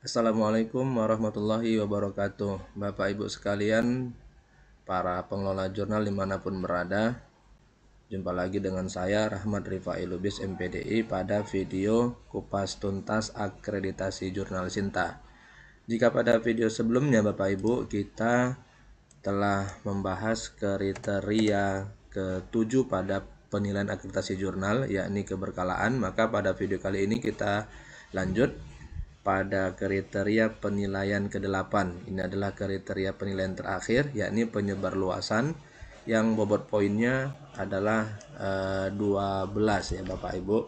Assalamualaikum warahmatullahi wabarakatuh. Bapak Ibu sekalian, para pengelola jurnal dimanapun berada, jumpa lagi dengan saya Rahmat Rifai Lubis MPDI pada video kupas tuntas akreditasi jurnal Sinta. Jika pada video sebelumnya Bapak Ibu kita telah membahas kriteria ke-7 pada penilaian akreditasi jurnal, yakni keberkalaan, maka pada video kali ini kita lanjut pada kriteria penilaian ke-8. Ini adalah kriteria penilaian terakhir, yakni penyebarluasan yang bobot poinnya adalah 12 ya Bapak Ibu.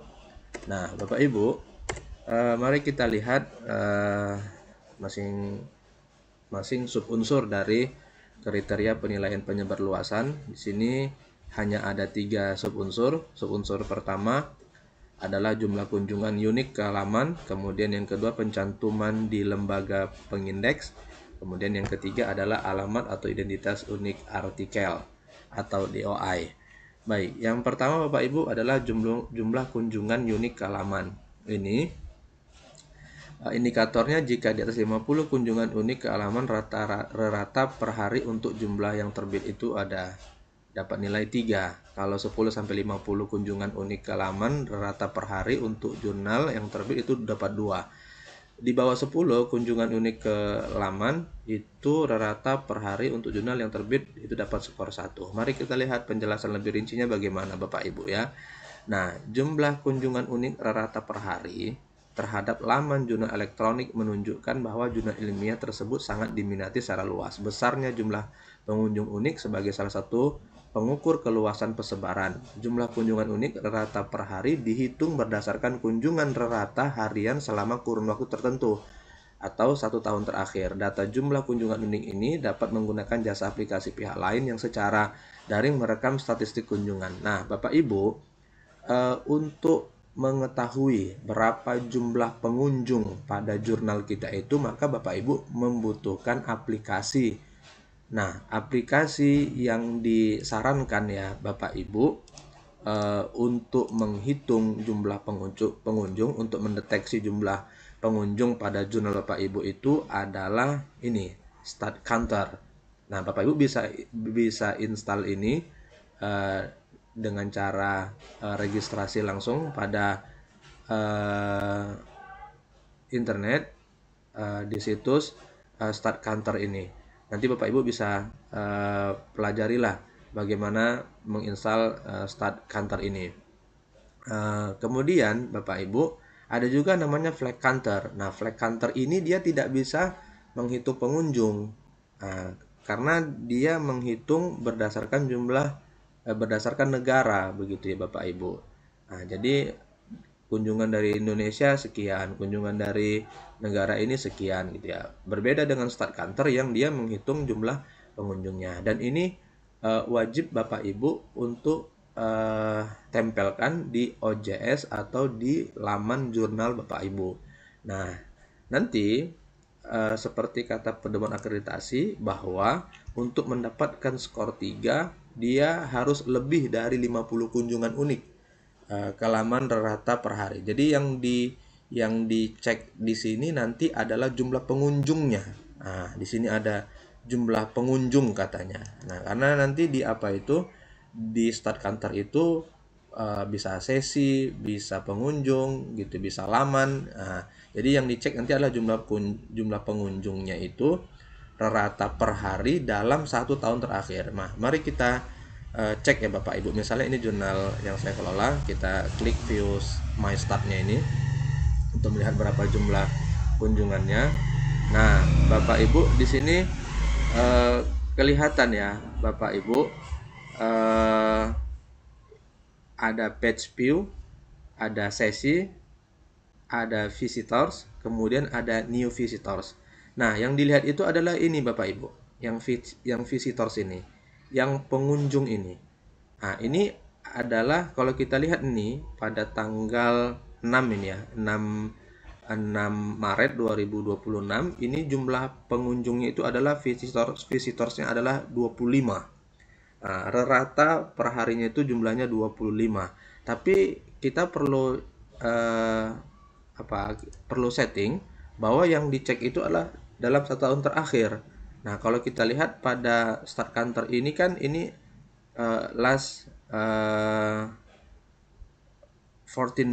Nah, Bapak Ibu, mari kita lihat masing-masing subunsur dari kriteria penilaian penyebarluasan. Di sini hanya ada 3 subunsur. Subunsur pertama adalah jumlah kunjungan unik ke halaman, kemudian yang kedua pencantuman di lembaga pengindeks, kemudian yang ketiga adalah alamat atau identitas unik artikel atau DOI. Baik, yang pertama Bapak Ibu adalah jumlah kunjungan unik ke halaman. Ini indikatornya jika di atas 50 kunjungan unik ke halaman rata per hari untuk jumlah yang terbit itu dapat nilai 3. Kalau 10 sampai 50 kunjungan unik ke halaman rata per hari untuk jurnal yang terbit itu dapat 2. Di bawah 10 kunjungan unik ke halaman itu rata per hari untuk jurnal yang terbit itu dapat skor 1. Mari kita lihat penjelasan lebih rincinya bagaimana Bapak Ibu ya. Nah, jumlah kunjungan unik rata per hari terhadap laman jurnal elektronik menunjukkan bahwa jurnal ilmiah tersebut sangat diminati secara luas. Besarnya jumlah pengunjung unik sebagai salah satu pengukur keluasan persebaran. Jumlah kunjungan unik rata per hari dihitung berdasarkan kunjungan rata harian selama kurun waktu tertentu atau 1 tahun terakhir. Data jumlah kunjungan unik ini dapat menggunakan jasa aplikasi pihak lain yang secara daring merekam statistik kunjungan. Nah, Bapak Ibu, untuk mengetahui berapa jumlah pengunjung pada jurnal kita itu, maka Bapak Ibu membutuhkan aplikasi. Nah, aplikasi yang disarankan ya Bapak Ibu untuk menghitung jumlah pengunjung untuk mendeteksi jumlah pengunjung pada jurnal Bapak Ibu itu adalah ini, StatCounter. Nah, Bapak Ibu bisa install ini dengan cara registrasi langsung pada internet di situs StatCounter ini. Nanti Bapak Ibu bisa pelajarilah bagaimana menginstal StatCounter ini. Kemudian Bapak Ibu ada juga namanya Flag Counter. Nah, Flag Counter ini dia tidak bisa menghitung pengunjung karena dia menghitung berdasarkan berdasarkan negara begitu ya Bapak Ibu. Nah, jadi kunjungan dari Indonesia sekian, kunjungan dari negara ini sekian gitu ya. Berbeda dengan StatCounter yang dia menghitung jumlah pengunjungnya. Dan ini wajib Bapak Ibu untuk tempelkan di OJS atau di laman jurnal Bapak Ibu. Nah, nanti seperti kata pedoman akreditasi bahwa untuk mendapatkan skor 3 dia harus lebih dari 50 kunjungan unik ke laman rata per hari. Jadi yang dicek di sini nanti adalah jumlah pengunjungnya. Nah, di sini ada jumlah pengunjung katanya. Nah, karena nanti di apa itu di StatCounter itu bisa sesi, bisa pengunjung gitu, bisa laman. Nah, jadi yang dicek nanti adalah jumlah pengunjungnya itu rata per hari dalam 1 tahun terakhir. Nah, mari kita cek ya Bapak Ibu. Misalnya ini jurnal yang saya kelola, kita klik view my startnya ini untuk melihat berapa jumlah kunjungannya. Nah, Bapak Ibu di sini kelihatan ya Bapak Ibu ada page view, ada sesi, ada visitors, kemudian ada new visitors. Nah, yang dilihat itu adalah ini Bapak Ibu, yang visitors ini, yang pengunjung ini. Nah, ini adalah kalau kita lihat ini pada tanggal 6 ini ya, 6 Maret 2026 ini jumlah pengunjungnya itu adalah visitorsnya adalah 25. Nah, rata per harinya itu jumlahnya 25. Tapi kita perlu perlu setting bahwa yang dicek itu adalah dalam 1 tahun terakhir. Nah, kalau kita lihat pada start counter ini kan ini last 14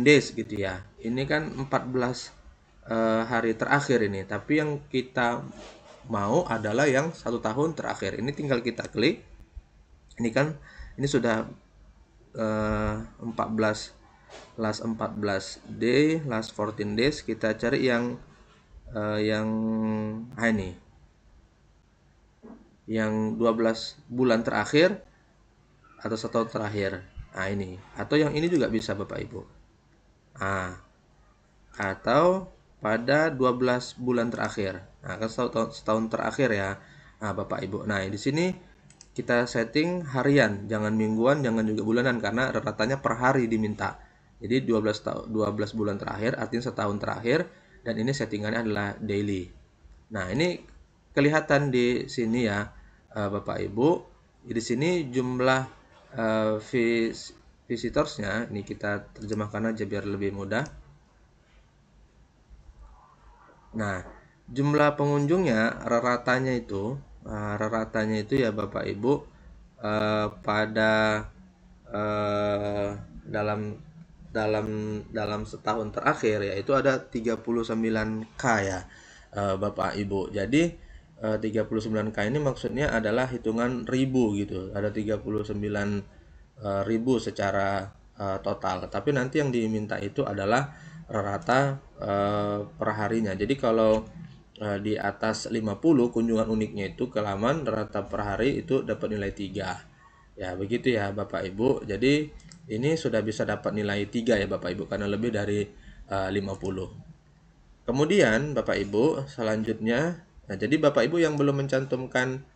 days gitu ya. Ini kan 14 hari terakhir ini. Tapi yang kita mau adalah yang 1 tahun terakhir. Ini tinggal kita klik. Ini kan ini sudah 14 last 14 day, last 14 days. Kita cari yang ini. Yang 12 bulan terakhir atau 1 tahun terakhir. Nah, ini. Atau yang ini juga bisa Bapak Ibu. Nah, atau pada 12 bulan terakhir. Nah, kan setahun terakhir ya. Nah, Bapak Ibu. Nah, di sini kita setting harian, jangan mingguan, jangan juga bulanan karena rata-ratanya per hari diminta. Jadi 12 bulan terakhir artinya setahun terakhir, dan ini settingannya adalah daily. Nah, ini kelihatan di sini ya, Bapak Ibu. Di sini jumlah visitorsnya, ini kita terjemahkan aja biar lebih mudah. Nah, jumlah pengunjungnya raratanya itu ya Bapak Ibu pada dalam dalam setahun terakhir yaitu ada 39K ya Bapak Ibu. Jadi 39K ini maksudnya adalah hitungan ribu gitu. Ada 39.000 secara total. Tapi nanti yang diminta itu adalah rata per harinya. Jadi kalau di atas 50 kunjungan uniknya itu ke laman rata per hari itu dapat nilai 3. Ya, begitu ya Bapak Ibu. Jadi ini sudah bisa dapat nilai 3 ya Bapak Ibu karena lebih dari 50. Kemudian Bapak Ibu selanjutnya, nah jadi Bapak Ibu yang belum mencantumkan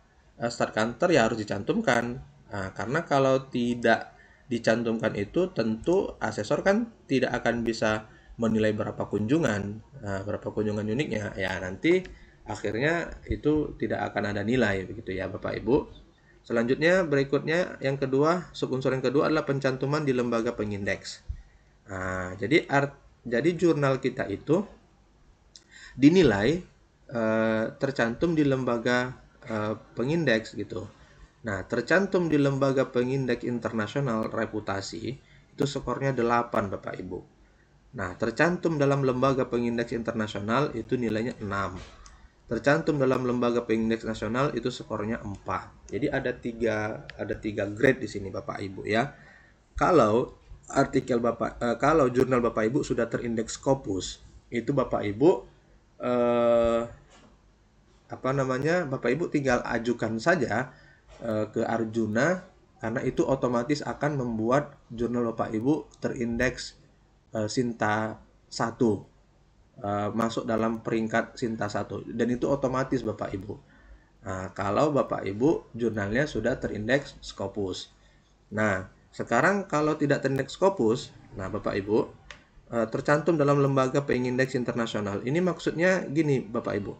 start counter ya harus dicantumkan. Nah, karena kalau tidak dicantumkan itu tentu asesor kan tidak akan bisa menilai berapa kunjungan, berapa kunjungan uniknya. Ya nanti akhirnya itu tidak akan ada nilai begitu ya Bapak Ibu. Selanjutnya berikutnya yang kedua, subunsur yang kedua adalah pencantuman di lembaga pengindeks. Nah, jadi jurnal kita itu dinilai tercantum di lembaga pengindeks gitu. Nah, tercantum di lembaga pengindeks internasional reputasi itu skornya 8 Bapak Ibu. Nah, tercantum dalam lembaga pengindeks internasional itu nilainya 6. Tercantum dalam lembaga pengindeks nasional itu skornya 4. Jadi ada tiga grade di sini Bapak Ibu ya. Kalau kalau jurnal Bapak Ibu sudah terindeks Scopus, itu Bapak Ibu Bapak Ibu tinggal ajukan saja ke Arjuna karena itu otomatis akan membuat jurnal Bapak Ibu terindeks Sinta 1, masuk dalam peringkat Sinta 1 dan itu otomatis Bapak Ibu. Nah, kalau Bapak Ibu jurnalnya sudah terindeks Scopus. Nah, sekarang kalau tidak terindeks Scopus, nah Bapak Ibu tercantum dalam lembaga pengindeks internasional. Ini maksudnya gini Bapak Ibu.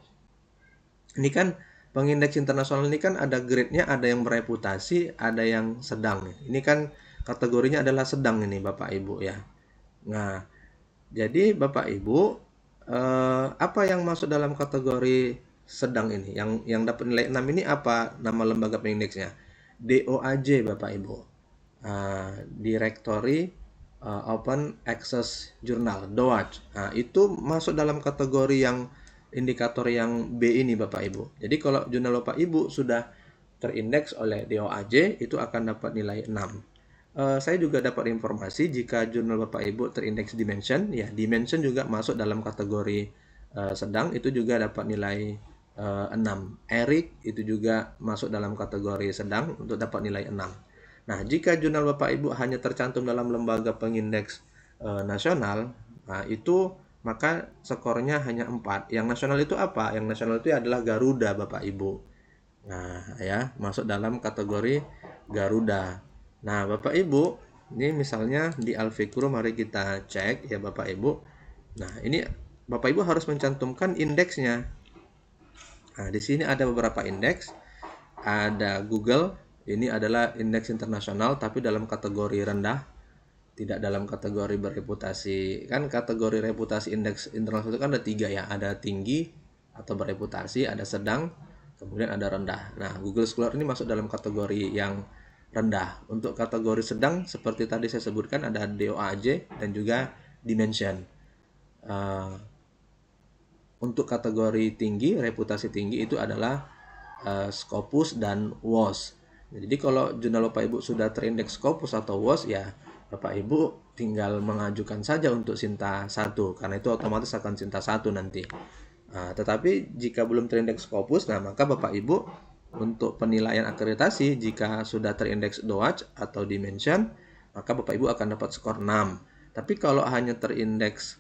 Ini kan pengindeks internasional ini kan ada grade-nya, ada yang bereputasi, ada yang sedang. Ini kan kategorinya adalah sedang ini Bapak Ibu ya. Nah, jadi Bapak Ibu apa yang masuk dalam kategori sedang ini? Yang dapat nilai 6 ini apa nama lembaga pengindeksnya? DOAJ Bapak Ibu. Directory Open Access Journal, DOAJ. Nah, itu masuk dalam kategori yang indikator yang B ini Bapak Ibu. Jadi kalau jurnal Bapak Ibu sudah terindeks oleh DOAJ itu akan dapat nilai 6. Saya juga dapat informasi jika jurnal Bapak Ibu terindeks Dimension, ya Dimension juga masuk dalam kategori sedang, itu juga dapat nilai 6. Eric itu juga masuk dalam kategori sedang untuk dapat nilai 6. Nah, jika jurnal Bapak Ibu hanya tercantum dalam lembaga pengindeks nasional, nah itu maka skornya hanya 4. Yang nasional itu apa? Yang nasional itu adalah Garuda Bapak Ibu. Nah, ya, masuk dalam kategori Garuda. Nah, Bapak Ibu, ini misalnya di Alfikro mari kita cek ya Bapak Ibu. Nah, ini Bapak Ibu harus mencantumkan indeksnya. Nah, di sini ada beberapa indeks. Ada Google, ini adalah indeks internasional tapi dalam kategori rendah. tidak dalam kategori bereputasi. Kan kategori reputasi indeks internasional itu kan ada 3 ya, ada tinggi atau bereputasi, ada sedang, kemudian ada rendah. Nah, Google Scholar ini masuk dalam kategori yang rendah. Untuk kategori sedang, seperti tadi saya sebutkan, ada DOAJ dan juga Dimension. Untuk kategori tinggi, reputasi tinggi itu adalah Scopus dan WOS. Jadi kalau jurnal Bapak Ibu sudah terindeks Scopus atau WOS, ya Bapak Ibu tinggal mengajukan saja untuk Sinta 1, karena itu otomatis akan Sinta 1 nanti. Tetapi jika belum terindeks Scopus, nah maka Bapak Ibu untuk penilaian akreditasi jika sudah terindeks DOAJ atau Dimension, maka Bapak Ibu akan dapat skor 6. Tapi kalau hanya terindeks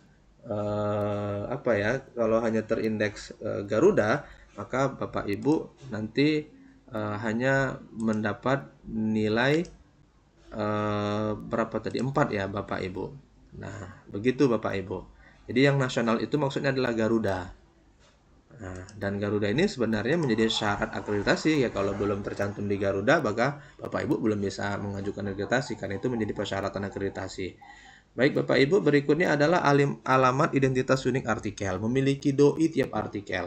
kalau hanya terindeks Garuda, maka Bapak Ibu nanti hanya mendapat nilai berapa tadi? 4 ya Bapak Ibu. Nah, begitu Bapak Ibu. Jadi yang nasional itu maksudnya adalah Garuda. Nah, dan Garuda ini sebenarnya menjadi syarat akreditasi ya. Kalau belum tercantum di Garuda, maka Bapak Ibu belum bisa mengajukan akreditasi, karena itu menjadi persyaratan akreditasi. Baik Bapak Ibu, berikutnya adalah alamat identitas unik artikel. Memiliki doi tiap artikel.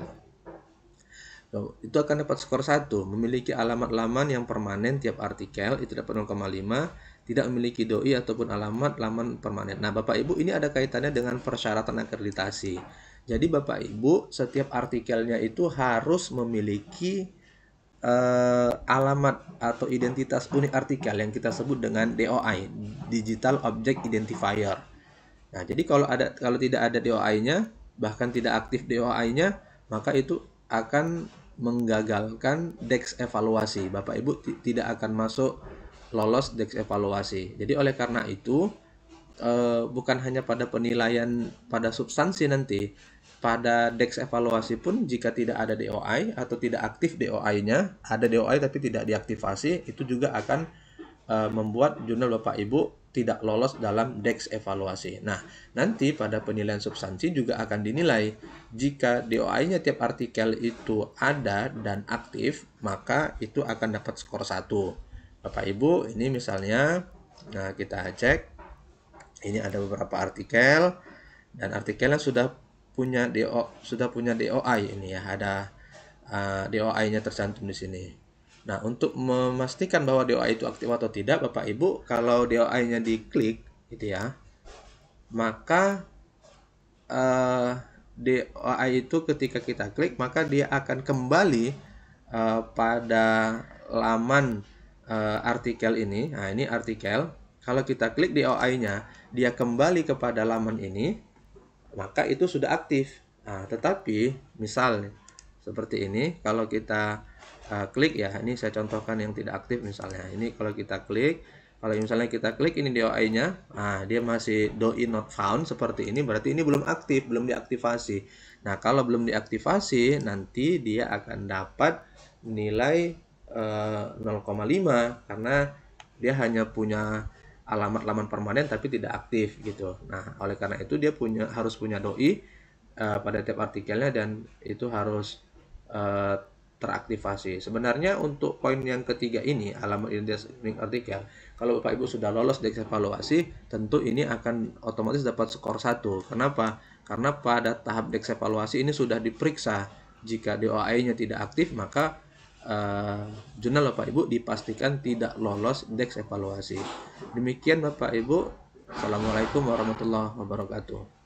Itu akan dapat skor 1. Memiliki alamat laman yang permanen tiap artikel, itu dapat 0,5. Tidak memiliki doi ataupun alamat laman permanen. Nah Bapak Ibu, ini ada kaitannya dengan persyaratan akreditasi. Jadi Bapak Ibu, setiap artikelnya itu harus memiliki alamat atau identitas unik artikel yang kita sebut dengan DOI, Digital Object Identifier. Nah, jadi kalau tidak ada DOI-nya, bahkan tidak aktif DOI-nya, maka itu akan menggagalkan DEX evaluasi. Bapak Ibu tidak akan masuk lolos DEX evaluasi. Jadi oleh karena itu, bukan hanya pada penilaian pada substansi nanti, pada DEX evaluasi pun jika tidak ada DOI atau tidak aktif DOI-nya, ada DOI tapi tidak diaktifasi, itu juga akan membuat jurnal Bapak Ibu tidak lolos dalam DEX evaluasi. Nah, nanti pada penilaian substansi juga akan dinilai jika DOI-nya tiap artikel itu ada dan aktif, maka itu akan dapat skor 1. Bapak Ibu, ini misalnya, nah kita cek, ini ada beberapa artikel dan artikelnya sudah punya DOI ini ya, ada DOI-nya tercantum di sini. Nah, untuk memastikan bahwa DOI itu aktif atau tidak, Bapak Ibu, kalau DOI-nya diklik gitu ya, maka DOI itu ketika kita klik, maka dia akan kembali pada laman artikel ini. Nah, ini artikel. Kalau kita klik DOI-nya, dia kembali kepada laman ini, maka itu sudah aktif. Nah, tetapi misal seperti ini, kalau kita klik ya, ini saya contohkan yang tidak aktif misalnya. Ini kalau kita klik, kalau misalnya kita klik ini DOI-nya, nah dia masih doi not found seperti ini, berarti ini belum aktif, belum diaktifasi. Nah, kalau belum diaktifasi, nanti dia akan dapat nilai 0,5 karena dia hanya punya alamat laman permanen tapi tidak aktif gitu. Nah, oleh karena itu dia harus punya doi pada tiap artikelnya dan itu harus teraktivasi. Sebenarnya untuk poin yang ketiga ini, alamat identitas unik artikel, kalau Bapak Ibu sudah lolos DEX evaluasi, tentu ini akan otomatis dapat skor 1. Kenapa? Karena pada tahap DEX evaluasi ini sudah diperiksa. Jika DOI-nya tidak aktif, maka jurnal Bapak Ibu dipastikan tidak lolos DEX evaluasi. Demikian Bapak Ibu. Assalamualaikum warahmatullahi wabarakatuh.